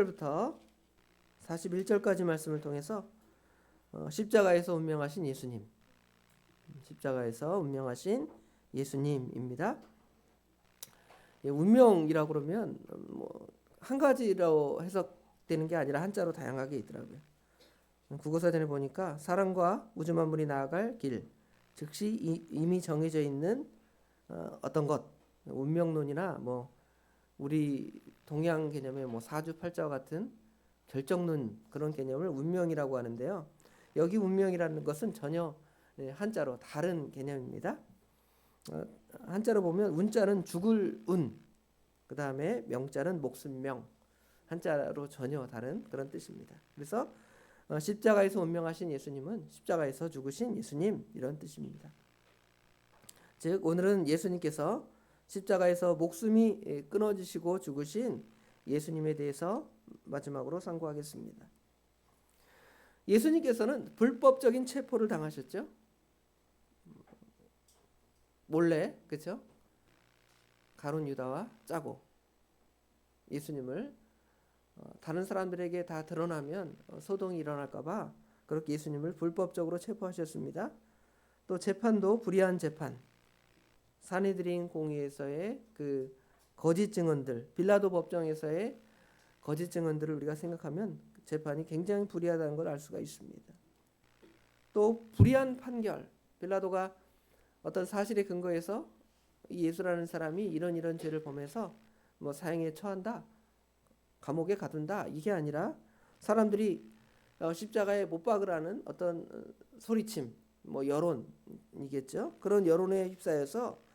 부터 41절까지 말씀을 통해서 십자가에서 운명하신 예수님, 십자가에서 운명하신 예수님입니다. 운명이라고 그러면 한 가지로 해석되는 게 아니라 한자로 다양하게 있더라고요. 국어사전에 보니까 사람과 우주 만물이 나아갈 길, 즉시 이미 정해져 있는 어떤 것, 운명론이나 우리 동양 개념의 사주팔자와 같은 결정론 그런 개념을 운명이라고 하는데요. 여기 운명이라는 것은 전혀 한자로 다른 개념입니다. 한자로 보면 운자는 죽을 운, 그 다음에 명자는 목숨명, 한자로 전혀 다른 그런 뜻입니다. 그래서 십자가에서 운명하신 예수님은 십자가에서 죽으신 예수님 이런 뜻입니다. 즉 오늘은 예수님께서 십자가에서 목숨이 끊어지시고 죽으신 예수님에 대해서 마지막으로 상고하겠습니다. 예수님께서는 불법적인 체포를 당하셨죠. 몰래, 그렇죠? 가룟 유다와 짜고 예수님을 다른 사람들에게 다 드러나면 소동이 일어날까봐 그렇게 예수님을 불법적으로 체포하셨습니다. 또 재판도 불의한 재판, 사내들인 공의에서의 그 거짓 증언들, 빌라도 법정에서의 거짓 증언들을 우리가 생각하면 재판이 굉장히 불의하다는 걸 알 수가 있습니다. 또 불의한 판결, 빌라도가 어떤 사실에 근거해서 이 예수라는 사람이 이런 죄를 범해서 사형에 처한다, 감옥에 가둔다, 이게 아니라 사람들이 십자가에 못 박으라는 어떤 소리침, 여론이겠죠. 그런 여론에 휩싸여서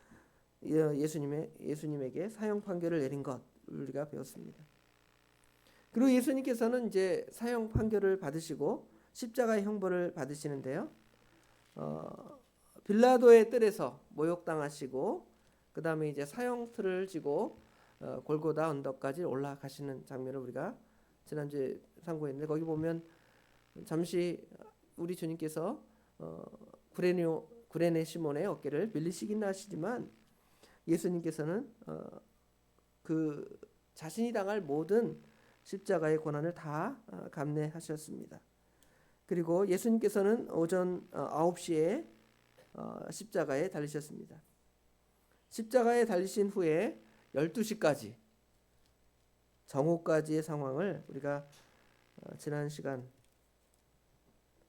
예수님에게 사형 판결을 내린 것 우리가 배웠습니다. 그리고 예수님께서는 이제 사형 판결을 받으시고 십자가의 형벌을 받으시는데요. 빌라도의 뜰에서 모욕당하시고 그 다음에 이제 사형틀을 지고 골고다 언덕까지 올라가시는 장면을 우리가 지난주에 상고했는데, 거기 보면 잠시 우리 주님께서 구레네 시몬의 어깨를 밀리시긴 하시지만 예수님께서는 그 자신이 당할 모든 십자가의 고난을 다 감내하셨습니다. 그리고 예수님께서는 오전 9시에 십자가에 달리셨습니다. 십자가에 달리신 후에 12시까지 정오까지의 상황을 우리가 지난 시간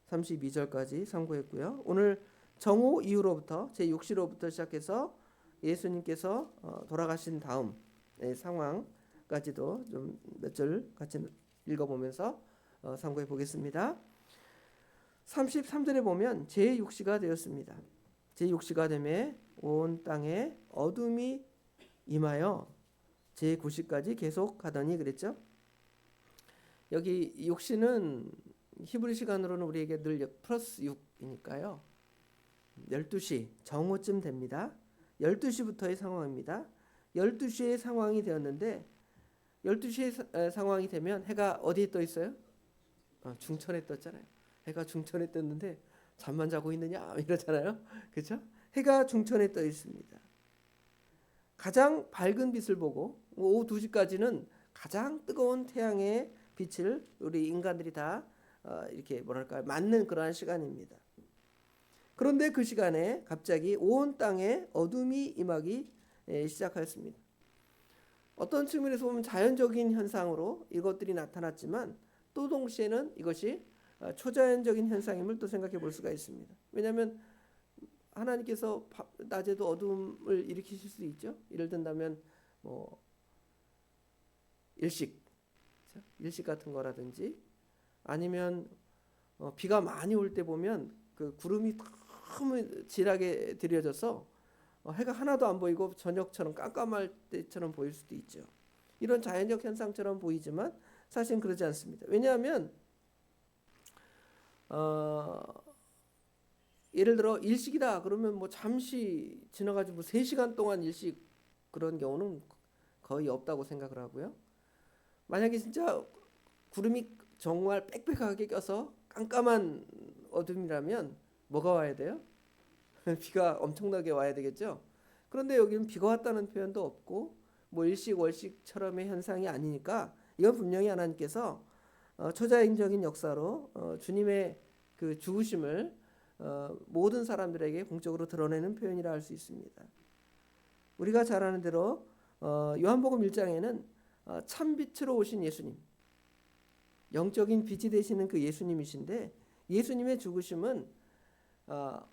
32절까지 상고했고요. 오늘 정오 이후로부터 제6시로부터 시작해서 예수님께서 돌아가신 다음의 상황까지도 좀 몇 절 같이 읽어보면서 상고해 보겠습니다. 33절에 보면 제6시가 되었습니다. 제6시가 되매 온 땅에 어둠이 임하여 제9시까지 계속 가더니 그랬죠. 여기 6시는 히브리 시간으로는 우리에게 늘 플러스 6이니까요. 12시 정오쯤 됩니다. 12시부터의 상황입니다. 12시의 상황이 되었는데 12시의 상황이 되면 해가 어디에 떠 있어요? 중천에 떴잖아요. 해가 중천에 떴는데 잠만 자고 있느냐 이러잖아요. 그렇죠? 해가 중천에 떠 있습니다. 가장 밝은 빛을 보고 오후 2시까지는 가장 뜨거운 태양의 빛을 우리 인간들이 다 이렇게 맞는 그러한 시간입니다. 그런데 그 시간에 갑자기 온 땅에 어둠이 임하기 시작하였습니다. 어떤 측면에서 보면 자연적인 현상으로 이것들이 나타났지만 또 동시에는 이것이 초자연적인 현상임을 또 생각해 볼 수가 있습니다. 왜냐하면 하나님께서 낮에도 어둠을 일으키실 수 있죠. 예를 든다면 일식 같은 거라든지 아니면 비가 많이 올 때 보면 그 구름이 너무 진하게 들여져서 해가 하나도 안 보이고 저녁처럼 깜깜할 때처럼 보일 수도 있죠. 이런 자연적 현상처럼 보이지만 사실은 그러지 않습니다. 왜냐하면 예를 들어 일식이다 그러면 잠시 지나가지고 3시간 동안 일식 그런 경우는 거의 없다고 생각을 하고요. 만약에 진짜 구름이 정말 빽빽하게 껴서 깜깜한 어둠이라면 뭐가 와야 돼요? 비가 엄청나게 와야 되겠죠. 그런데 여기는 비가 왔다는 표현도 없고 일식 월식처럼의 현상이 아니니까 이건 분명히 하나님께서 초자연적인 역사로 주님의 그 죽으심을 모든 사람들에게 공적으로 드러내는 표현이라 할 수 있습니다. 우리가 잘 아는 대로 요한복음 1장에는 참빛으로 오신 예수님, 영적인 빛이 되시는 그 예수님이신데, 예수님의 죽으심은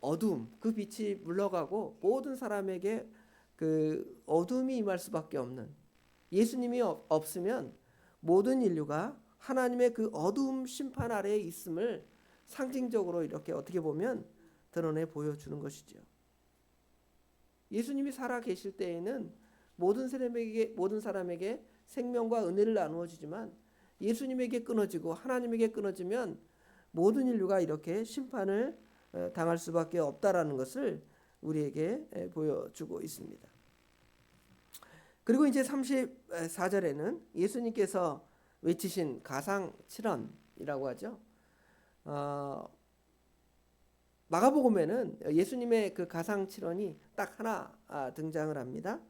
어둠, 그 빛이 물러가고 모든 사람에게 그 어둠이 임할 수밖에 없는, 예수님이 없으면 모든 인류가 하나님의 그 어두움 심판 아래에 있음을 상징적으로 이렇게 어떻게 보면 드러내 보여주는 것이죠. 예수님이 살아 계실 때에는 모든 사람에게 생명과 은혜를 나누어 주지만, 예수님에게 끊어지고 하나님에게 끊어지면 모든 인류가 이렇게 심판을 당할 수밖에 없다라는 것을 우리에게 보여주고 있습니다. 그리고 이제 34절에는 예수님께서 외치신 가상 7언이라고 하죠. 마가복음에는 예수님의 그 가상 7언이 딱 하나 등장을 합니다.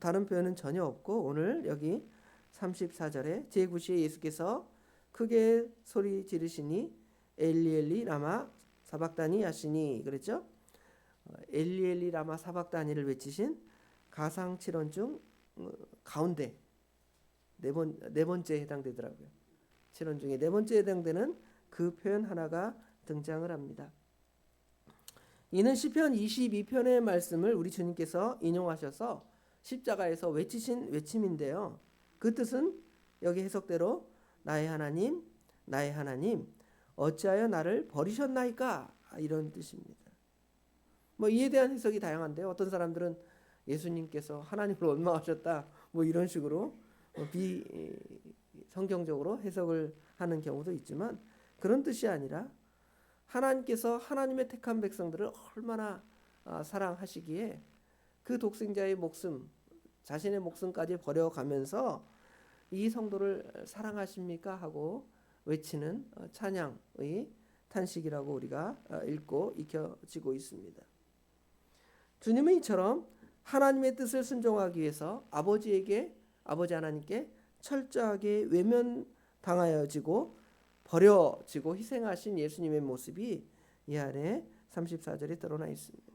다른 표현은 전혀 없고, 오늘 여기 34절에 제9시에 예수께서 크게 소리 지르시니 엘리 엘리 라마 사박다니 하시니 그랬죠. 엘리 엘리 라마 사박다니를 외치신 가상 7언 중 가운데 네 번째에 해당되더라고요. 7언 중에 네 번째에 해당되는 그 표현 하나가 등장을 합니다. 이는 시편 22편의 말씀을 우리 주님께서 인용하셔서 십자가에서 외치신 외침인데요. 그 뜻은 여기 해석대로 나의 하나님, 나의 하나님, 어찌하여 나를 버리셨나이까, 이런 뜻입니다. 뭐 이에 대한 해석이 다양한데요. 어떤 사람들은 예수님께서 하나님을 원망하셨다, 뭐 이런 식으로 비성경적으로 해석을 하는 경우도 있지만, 그런 뜻이 아니라 하나님께서 하나님의 택한 백성들을 얼마나 사랑하시기에 그 독생자의 목숨, 자신의 목숨까지 버려가면서 이 성도를 사랑하십니까 하고 외치는 찬양의 탄식이라고 우리가 읽고 익혀지고 있습니다. 주님은 이처럼 하나님의 뜻을 순종하기 위해서 아버지 하나님께 철저하게 외면당하여지고 버려지고 희생하신 예수님의 모습이 이 안에 34절에 드러나 있습니다.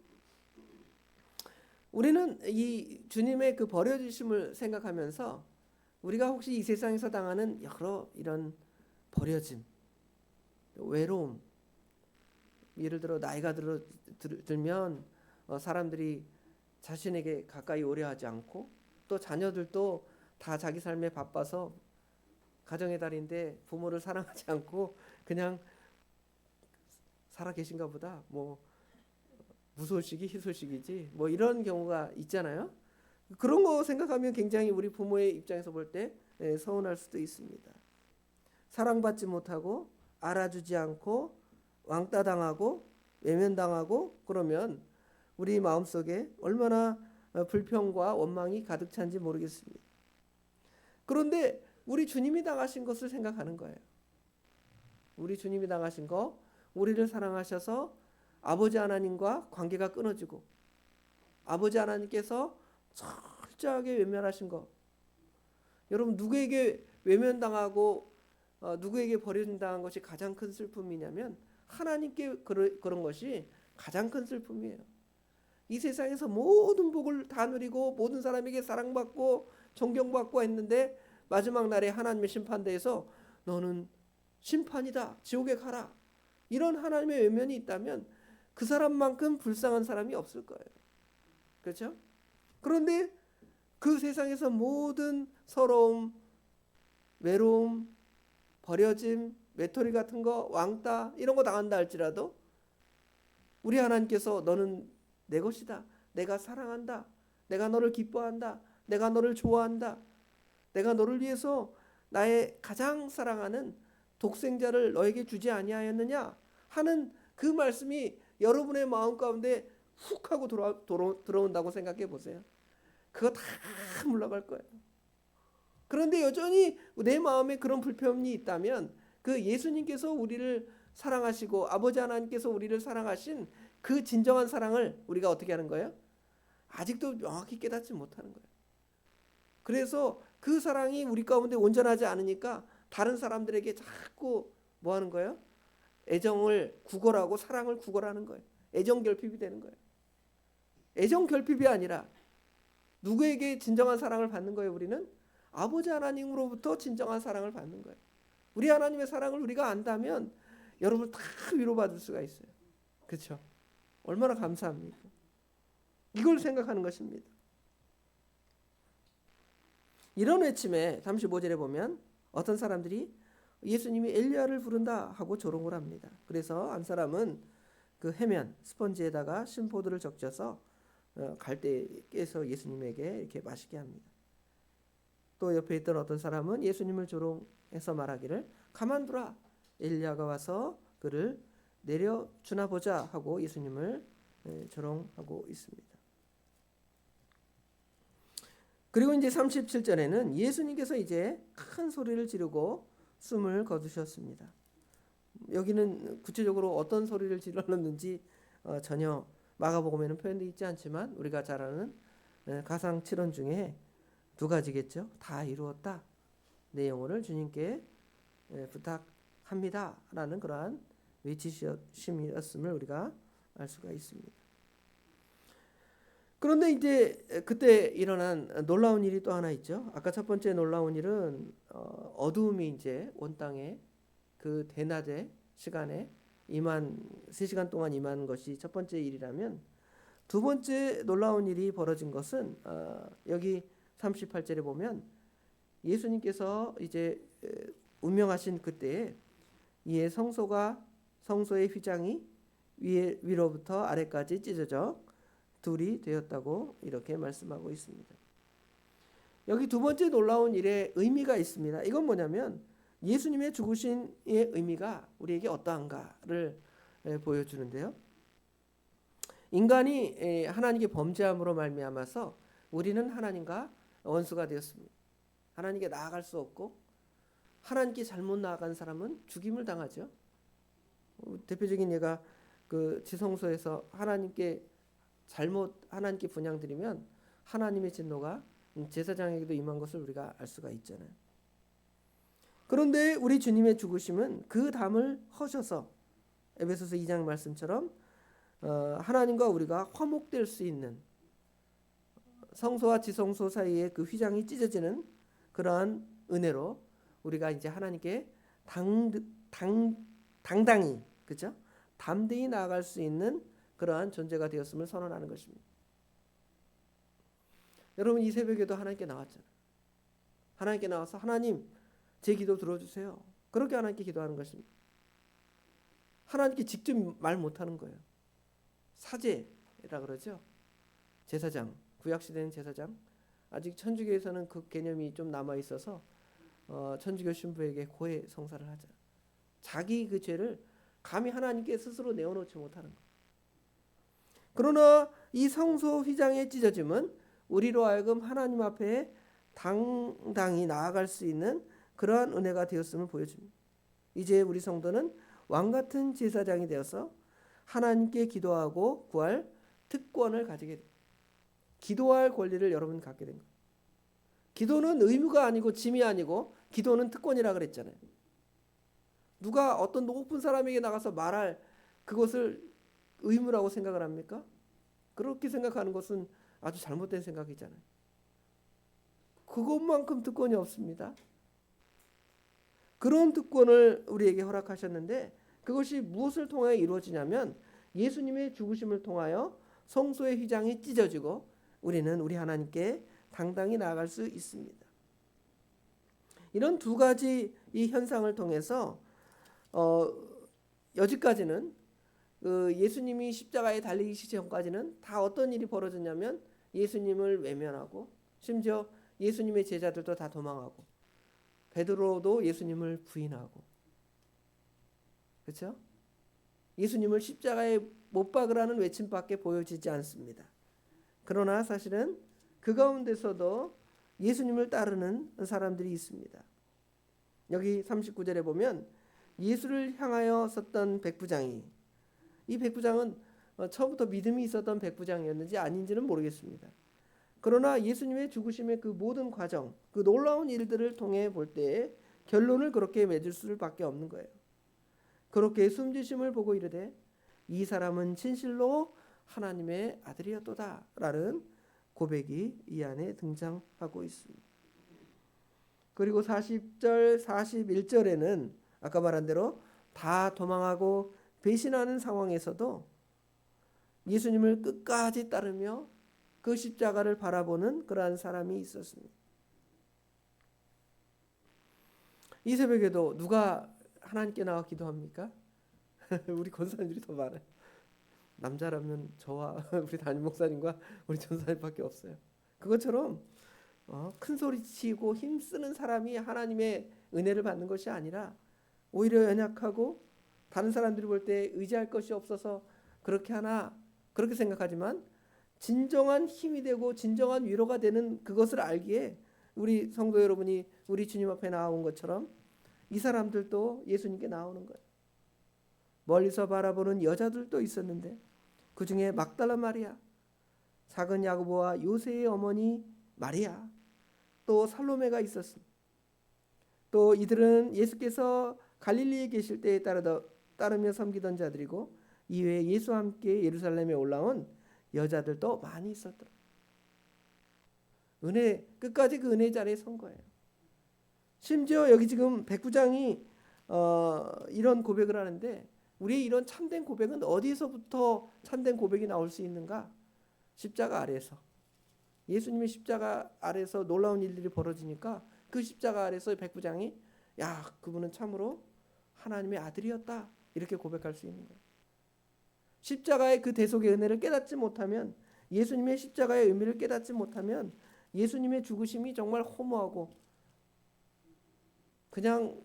우리는 이 주님의 그 버려지심을 생각하면서 우리가 혹시 이 세상에서 당하는 여러 이런 버려짐, 외로움, 예를 들어 나이가 들면 사람들이 자신에게 가까이 오려 하지 않고, 또 자녀들도 다 자기 삶에 바빠서 가정의 달인데 부모를 사랑하지 않고 그냥 살아 계신가 보다, 뭐 무소식이 희소식이지, 뭐 이런 경우가 있잖아요. 그런 거 생각하면 굉장히 우리 부모의 입장에서 볼 때 서운할 수도 있습니다. 사랑받지 못하고 알아주지 않고 왕따 당하고 외면당하고 그러면 우리 마음속에 얼마나 불평과 원망이 가득 찬지 모르겠습니다. 그런데 우리 주님이 당하신 것을 생각하는 거예요. 우리 주님이 당하신 거, 우리를 사랑하셔서 아버지 하나님과 관계가 끊어지고 아버지 하나님께서 철저하게 외면하신 거. 여러분, 누구에게 외면당하고 누구에게 버려진다는 것이 가장 큰 슬픔이냐면 하나님께 그런 것이 가장 큰 슬픔이에요. 이 세상에서 모든 복을 다 누리고 모든 사람에게 사랑받고 존경받고 했는데 마지막 날에 하나님의 심판대에서 너는 심판이다, 지옥에 가라, 이런 하나님의 외면이 있다면 그 사람만큼 불쌍한 사람이 없을 거예요. 그렇죠? 그런데 그 세상에서 모든 서러움, 외로움, 버려짐, 외톨이 같은 거, 왕따 이런 거 당한다 할지라도 우리 하나님께서 너는 내 것이다, 내가 사랑한다, 내가 너를 기뻐한다, 내가 너를 좋아한다, 내가 너를 위해서 나의 가장 사랑하는 독생자를 너에게 주지 아니하였느냐 하는 그 말씀이 여러분의 마음 가운데 훅 하고 들어온다고 생각해 보세요. 그거 다 물러갈 거예요. 그런데 여전히 내 마음에 그런 불편이 있다면 그 예수님께서 우리를 사랑하시고 아버지 하나님께서 우리를 사랑하신 그 진정한 사랑을 우리가 어떻게 하는 거예요? 아직도 명확히 깨닫지 못하는 거예요. 그래서 그 사랑이 우리 가운데 온전하지 않으니까 다른 사람들에게 자꾸 뭐 하는 거예요? 애정을 구걸하고 사랑을 구걸하는 거예요. 애정 결핍이 되는 거예요. 애정 결핍이 아니라 누구에게 진정한 사랑을 받는 거예요? 우리는 아버지 하나님으로부터 진정한 사랑을 받는 거예요. 우리 하나님의 사랑을 우리가 안다면 여러분 다 위로받을 수가 있어요. 그렇죠? 얼마나 감사합니까? 이걸 생각하는 것입니다. 이런 외침에 35절에 보면 어떤 사람들이 예수님이 엘리야를 부른다 하고 조롱을 합니다. 그래서 한 사람은 그 해면 스펀지에다가 신포도를 적셔서 갈대에 깨서 예수님에게 이렇게 마시게 합니다. 또 옆에 있던 어떤 사람은 예수님을 조롱해서 말하기를 가만두라, 엘리야가 와서 그를 내려주나 보자 하고 예수님을 조롱하고 있습니다. 그리고 이제 37절에는 예수님께서 이제 큰 소리를 지르고 숨을 거두셨습니다. 여기는 구체적으로 어떤 소리를 질렀는지 전혀 마가복음에는 표현되어 있지 않지만 우리가 잘 아는 가상 7원 중에 두 가지겠죠. 다 이루었다. 내 영혼을 주님께 부탁합니다. 라는 그러한 외치심이었음을 우리가 알 수가 있습니다. 그런데 이제 그때 일어난 놀라운 일이 또 하나 있죠. 아까 첫 번째 놀라운 일은 어두움이 이제 온 땅에 그 대낮의 시간에 3시간 동안 임한 것이 첫 번째 일이라면, 두 번째 놀라운 일이 벌어진 것은 여기 38절에 보면 예수님께서 이제 운명하신 그때에 이에 성소의 휘장이 위로부터 아래까지 찢어져 둘이 되었다고 이렇게 말씀하고 있습니다. 여기 두 번째 놀라운 일에 의미가 있습니다. 이건 뭐냐면 예수님의 죽으신의 의미가 우리에게 어떠한가를 보여주는데요. 인간이 하나님께 범죄함으로 말미암아서 우리는 하나님과 원수가 되었습니다. 하나님께 나아갈 수 없고 하나님께 잘못 나아간 사람은 죽임을 당하죠. 대표적인 예가 그 지성소에서 하나님께 분향드리면 하나님의 진노가 제사장에게도 임한 것을 우리가 알 수가 있잖아요. 그런데 우리 주님의 죽으심은 그 담을 허셔서 에베소서 2장 말씀처럼 하나님과 우리가 화목될 수 있는, 성소와 지성소 사이에 그 휘장이 찢어지는 그러한 은혜로 우리가 이제 하나님께 당당히, 그죠? 담대히 나아갈 수 있는 그러한 존재가 되었음을 선언하는 것입니다. 여러분, 이 새벽에도 하나님께 나왔잖아요. 하나님께 나와서 하나님 제 기도 들어주세요. 그렇게 하나님께 기도하는 것입니다. 하나님께 직접 말 못하는 거예요. 사제라 그러죠. 제사장, 구약시대는 제사장. 아직 천주교에서는 그 개념이 좀 남아있어서 천주교 신부에게 고해 성사를 하자. 자기 그 죄를 감히 하나님께 스스로 내어놓지 못하는 거예요. 그러나 이 성소 휘장의 찢어짐은 우리로 하여금 하나님 앞에 당당히 나아갈 수 있는 그러한 은혜가 되었음을 보여줍니다. 이제 우리 성도는 왕같은 제사장이 되어서 하나님께 기도하고 구할 특권을 가지게 됩니다. 기도할 권리를 여러분 갖게 된 거예요. 기도는 의무가 아니고 짐이 아니고 기도는 특권이라 그랬잖아요. 누가 어떤 높은 사람에게 나가서 말할 그것을 의무라고 생각을 합니까? 그렇게 생각하는 것은 아주 잘못된 생각이잖아요. 그것만큼 특권이 없습니다. 그런 특권을 우리에게 허락하셨는데 그것이 무엇을 통하여 이루어지냐면 예수님의 죽으심을 통하여 성소의 휘장이 찢어지고 우리는 우리 하나님께 당당히 나아갈 수 있습니다. 이런 두 가지 이 현상을 통해서 여지까지는 예수님이 십자가에 달리기 전까지는 다 어떤 일이 벌어졌냐면 예수님을 외면하고 심지어 예수님의 제자들도 다 도망하고 베드로도 예수님을 부인하고, 그렇죠? 예수님을 십자가에 못 박으라는 외침밖에 보여지지 않습니다. 그러나 사실은 그 가운데서도 예수님을 따르는 사람들이 있습니다. 여기 39절에 보면 예수를 향하여 섰던 백부장이, 이 백부장은 처음부터 믿음이 있었던 백부장이었는지 아닌지는 모르겠습니다. 그러나 예수님의 죽으심의 그 모든 과정, 그 놀라운 일들을 통해 볼 때 결론을 그렇게 맺을 수밖에 없는 거예요. 그렇게 숨지심을 보고 이르되 이 사람은 진실로 하나님의 아들이었도다라는 고백이 이 안에 등장하고 있습니다. 그리고 40절, 41절에는 아까 말한 대로 다 도망하고 배신하는 상황에서도 예수님을 끝까지 따르며 그 십자가를 바라보는 그러한 사람이 있었습니다. 이 새벽에도 누가 하나님께 나와 기도합니까? 우리 권사님들이 더 많아요. 남자라면 저와 우리 담임 목사님과 우리 전사님밖에 없어요. 그것처럼 큰 소리 치고 힘쓰는 사람이 하나님의 은혜를 받는 것이 아니라 오히려 연약하고 다른 사람들이 볼 때 의지할 것이 없어서 그렇게 하나 그렇게 생각하지만 진정한 힘이 되고 진정한 위로가 되는 그것을 알기에 우리 성도 여러분이 우리 주님 앞에 나온 것처럼 이 사람들도 예수님께 나오는 거예요. 멀리서 바라보는 여자들도 있었는데 그 중에 막달라 마리아, 작은 야고보와 요새의 어머니 마리아, 또 살로메가 있었습니다. 또 이들은 예수께서 갈릴리에 계실 때에 따르며 섬기던 자들이고 이외에 예수와 함께 예루살렘에 올라온 여자들도 많이 있었더라. 은혜 끝까지 그 은혜 자리에 선 거예요. 심지어 여기 지금 백부장이 이런 고백을 하는데 우리의 이런 참된 고백은 어디서부터 참된 고백이 나올 수 있는가? 십자가 아래에서. 예수님의 십자가 아래에서 놀라운 일들이 벌어지니까 그 십자가 아래에서 백부장이 야, 그분은 참으로 하나님의 아들이었다 이렇게 고백할 수 있는 거예요. 십자가의 그 대속의 은혜를 깨닫지 못하면, 예수님의 십자가의 의미를 깨닫지 못하면 예수님의 죽으심이 정말 허무하고 그냥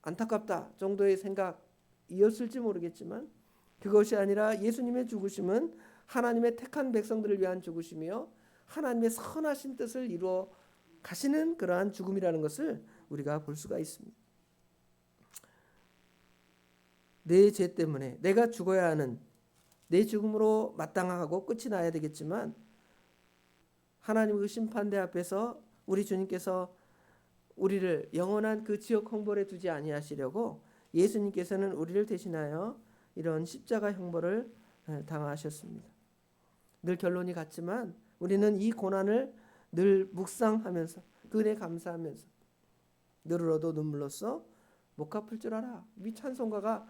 안타깝다 정도의 생각이었을지 모르겠지만 그것이 아니라 예수님의 죽으심은 하나님의 택한 백성들을 위한 죽으심이요 하나님의 선하신 뜻을 이루어 가시는 그러한 죽음이라는 것을 우리가 볼 수가 있습니다. 내 죄 때문에 내가 죽어야 하는 내 죽음으로 마땅하고 끝이 나야 되겠지만 하나님 그 심판대 앞에서 우리 주님께서 우리를 영원한 그 지옥 형벌에 두지 아니하시려고 예수님께서는 우리를 대신하여 이런 십자가 형벌을 당하셨습니다. 늘 결론이 같지만 우리는 이 고난을 늘 묵상하면서 그 은혜 감사하면서 늘어도 눈물로써 못 갚을 줄 알아. 이 찬송가가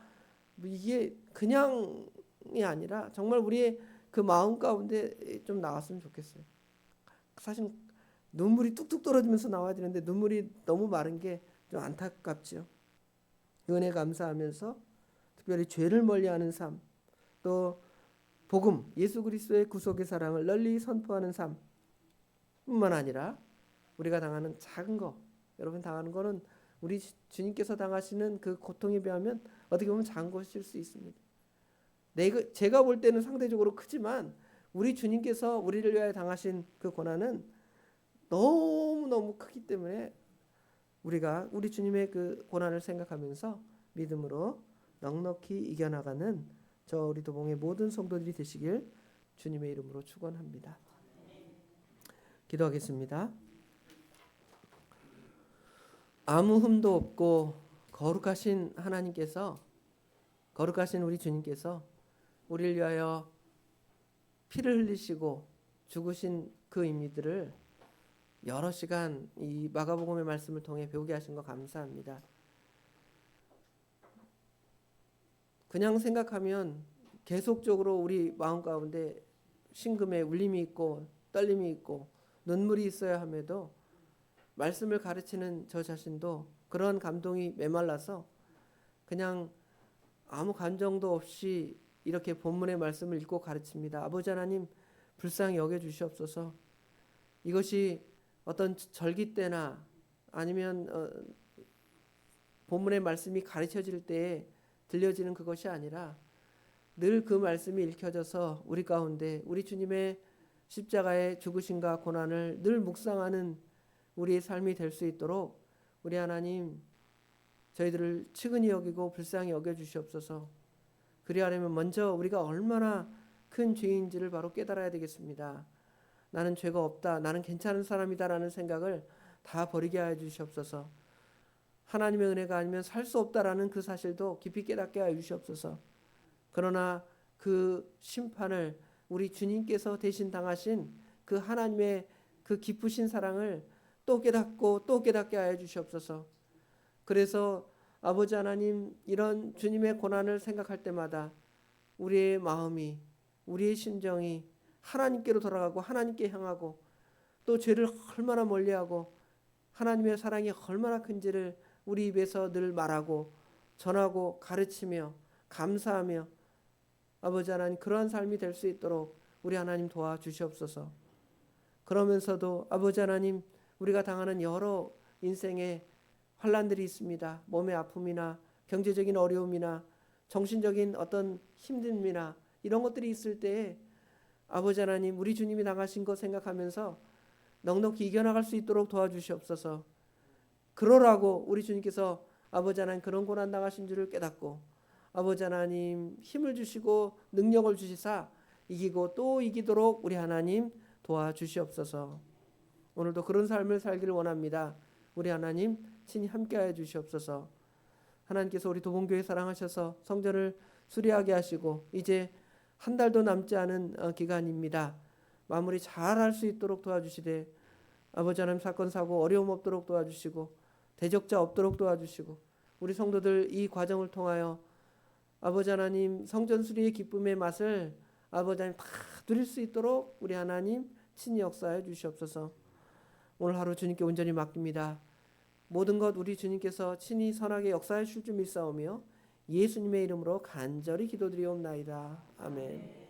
이게 그냥이 아니라 정말 우리의 그 마음 가운데 좀 나왔으면 좋겠어요. 사실 눈물이 뚝뚝 떨어지면서 나와야 되는데 눈물이 너무 마른 게 좀 안타깝죠. 은혜 감사하면서 특별히 죄를 멀리하는 삶, 또 복음 예수 그리스도의 구속의 사랑을 널리 선포하는 삶뿐만 아니라 우리가 당하는 작은 거, 여러분 당하는 거는 우리 주님께서 당하시는 그 고통에 비하면 어떻게 보면 작은 것일 수 있습니다. 제가 볼 때는 상대적으로 크지만 우리 주님께서 우리를 위하여 당하신 그 고난은 너무너무 크기 때문에 우리가 우리 주님의 그 고난을 생각하면서 믿음으로 넉넉히 이겨나가는 저 우리 도봉의 모든 성도들이 되시길 주님의 이름으로 축원합니다. 기도하겠습니다. 아무 흠도 없고 거룩하신 하나님께서, 거룩하신 우리 주님께서 우리를 위하여 피를 흘리시고 죽으신 그 의미들을 여러 시간 이 마가복음의 말씀을 통해 배우게 하신 거 감사합니다. 그냥 생각하면 계속적으로 우리 마음 가운데 심금에 울림이 있고 떨림이 있고 눈물이 있어야 함에도 말씀을 가르치는 저 자신도 그런 감동이 메말라서 그냥 아무 감정도 없이 이렇게 본문의 말씀을 읽고 가르칩니다. 아버지 하나님 불쌍히 여겨주시옵소서. 이것이 어떤 절기 때나 아니면 본문의 말씀이 가르쳐질 때에 들려지는 그것이 아니라 늘 그 말씀이 읽혀져서 우리 가운데 우리 주님의 십자가의 죽으심과 고난을 늘 묵상하는 우리의 삶이 될 수 있도록 우리 하나님 저희들을 측은히 여기고 불쌍히 여겨주시옵소서. 그리하려면 먼저 우리가 얼마나 큰 죄인지를 바로 깨달아야 되겠습니다. 나는 죄가 없다, 나는 괜찮은 사람이다라는 생각을 다 버리게 하여 주시옵소서. 하나님의 은혜가 아니면 살 수 없다라는 그 사실도 깊이 깨닫게 하여 주시옵소서. 그러나 그 심판을 우리 주님께서 대신 당하신 그 하나님의 그 기쁘신 사랑을 또 깨닫고 또 깨닫게 하여 주시옵소서. 그래서 아버지 하나님, 이런 주님의 고난을 생각할 때마다 우리의 마음이, 우리의 심정이 하나님께로 돌아가고 하나님께 향하고 또 죄를 얼마나 멀리하고 하나님의 사랑이 얼마나 큰지를 우리 입에서 늘 말하고 전하고 가르치며 감사하며 아버지 하나님, 그러한 삶이 될 수 있도록 우리 하나님 도와주시옵소서. 그러면서도 아버지 하나님, 우리가 당하는 여러 인생의 환난들이 있습니다. 몸의 아픔이나 경제적인 어려움이나 정신적인 어떤 힘듦이나 이런 것들이 있을 때에 아버지 하나님, 우리 주님이 당하신 것 생각하면서 넉넉히 이겨나갈 수 있도록 도와주시옵소서. 그러라고 우리 주님께서 아버지 하나님 그런 고난 당하신 줄을 깨닫고 아버지 하나님 힘을 주시고 능력을 주시사 이기고 또 이기도록 우리 하나님 도와주시옵소서. 오늘도 그런 삶을 살기를 원합니다. 우리 하나님 친히 함께하여 주시옵소서. 하나님께서 우리 도봉교회 사랑하셔서 성전을 수리하게 하시고 이제 한 달도 남지 않은 기간입니다. 마무리 잘 할 수 있도록 도와주시되 아버지 하나님 사건 사고 어려움 없도록 도와주시고 대적자 없도록 도와주시고 우리 성도들 이 과정을 통하여 아버지 하나님 성전 수리의 기쁨의 맛을 아버지 하나님 다 누릴 수 있도록 우리 하나님 친히 역사해 주시옵소서. 오늘 하루 주님께 온전히 맡깁니다. 모든 것 우리 주님께서 친히 선하게 역사해 주실 줄 믿사오며 예수님의 이름으로 간절히 기도드리옵나이다. 아멘.